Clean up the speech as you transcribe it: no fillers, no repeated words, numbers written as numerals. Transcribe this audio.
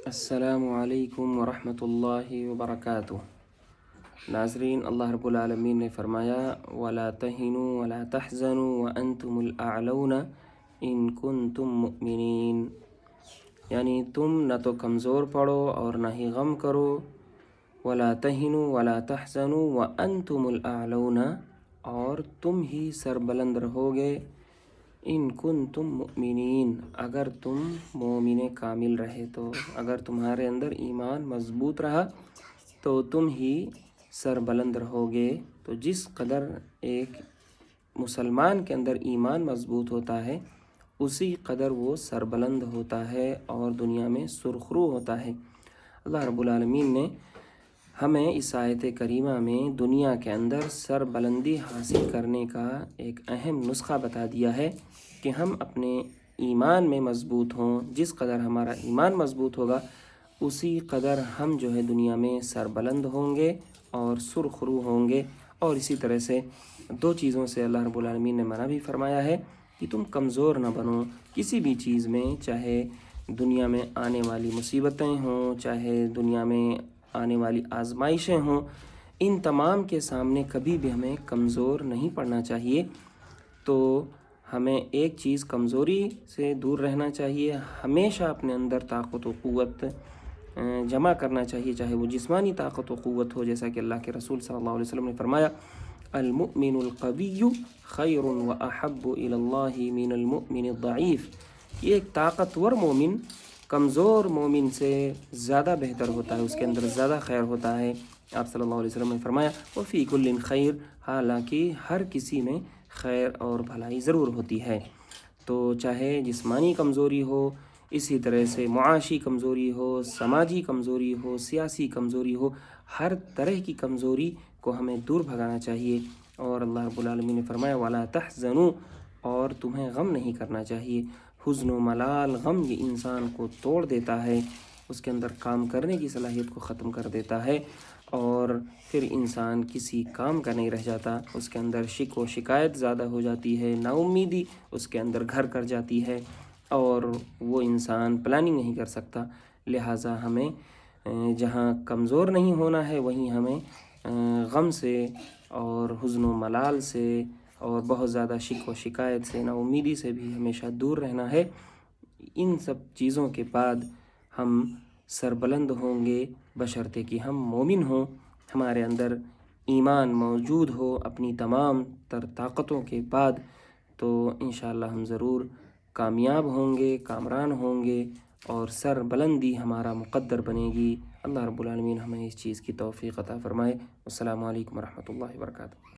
السلام علیکم ورحمۃ اللہ وبرکاتہ۔ ناظرین، اللہ رب العالمین نے فرمایا وَلَا تَهِنُوا وَلَا تَحْزَنُوا وَأَنْتُمُ الْأَعْلَوْنَ إِن كُنتُم مُؤْمِنِينَ، یعنی تم نہ تو کمزور پڑو اور نہ ہی غم کرو۔ وَلَا تَهِنُوا وَلَا تَحْزَنُوا وَأَنْتُمُ الْأَعْلَوْنَ، اور تم ہی سربلند رہو گے۔ ان کنتم مؤمنین، اگر تم مومن کامل رہے تو، اگر تمہارے اندر ایمان مضبوط رہا تو تم ہی سربلند رہو گے۔ تو جس قدر ایک مسلمان کے اندر ایمان مضبوط ہوتا ہے اسی قدر وہ سربلند ہوتا ہے اور دنیا میں سرخرو ہوتا ہے۔ اللہ رب العالمین نے ہمیں اس آیت کریمہ میں دنیا کے اندر سربلندی حاصل کرنے کا ایک اہم نسخہ بتا دیا ہے کہ ہم اپنے ایمان میں مضبوط ہوں۔ جس قدر ہمارا ایمان مضبوط ہوگا اسی قدر ہم جو ہے دنیا میں سربلند ہوں گے اور سرخرو ہوں گے۔ اور اسی طرح سے دو چیزوں سے اللہ رب العالمین نے منع بھی فرمایا ہے کہ تم کمزور نہ بنو کسی بھی چیز میں، چاہے دنیا میں آنے والی مصیبتیں ہوں، چاہے دنیا میں آنے والی آزمائشیں ہوں، ان تمام کے سامنے کبھی بھی ہمیں کمزور نہیں پڑنا چاہیے۔ تو ہمیں ایک چیز کمزوری سے دور رہنا چاہیے، ہمیشہ اپنے اندر طاقت و قوت جمع کرنا چاہیے، چاہے وہ جسمانی طاقت و قوت ہو، جیسا کہ اللہ کے رسول صلی اللہ علیہ وسلم نے فرمایا المؤمن القوی خیر واحب الی اللہ من المؤمن الضعیف۔ یہ ایک طاقتور مومن کمزور مومن سے زیادہ بہتر ہوتا ہے، اس کے اندر زیادہ خیر ہوتا ہے۔ آپ صلی اللہ علیہ وسلم نے فرمایا وفی کل خیر، حالانکہ ہر کسی میں خیر اور بھلائی ضرور ہوتی ہے۔ تو چاہے جسمانی کمزوری ہو، اسی طرح سے معاشی کمزوری ہو، سماجی کمزوری ہو، سیاسی کمزوری ہو، ہر طرح کی کمزوری کو ہمیں دور بھگانا چاہیے۔ اور اللہ رب العالمین نے فرمایا وَلَا تَحْزَنُوا، اور تمہیں غم نہیں کرنا چاہیے۔ حزن و ملال، غم یہ انسان کو توڑ دیتا ہے، اس کے اندر کام کرنے کی صلاحیت کو ختم کر دیتا ہے اور پھر انسان کسی کام کا نہیں رہ جاتا، اس کے اندر شک و شکایت زیادہ ہو جاتی ہے، نا امیدی اس کے اندر گھر کر جاتی ہے اور وہ انسان پلاننگ نہیں کر سکتا۔ لہٰذا ہمیں جہاں کمزور نہیں ہونا ہے وہیں ہمیں غم سے اور حزن و ملال سے اور بہت زیادہ شک و شکایت سے، نا امیدی سے بھی ہمیشہ دور رہنا ہے۔ ان سب چیزوں کے بعد ہم سربلند ہوں گے بشرطے کہ ہم مومن ہوں، ہمارے اندر ایمان موجود ہو اپنی تمام تر طاقتوں کے بعد، تو انشاءاللہ ہم ضرور کامیاب ہوں گے، کامران ہوں گے اور سربلندی ہمارا مقدر بنے گی۔ اللہ رب العالمین ہمیں اس چیز کی توفیق عطا فرمائے۔ السلام علیکم ورحمۃ اللہ وبرکاتہ۔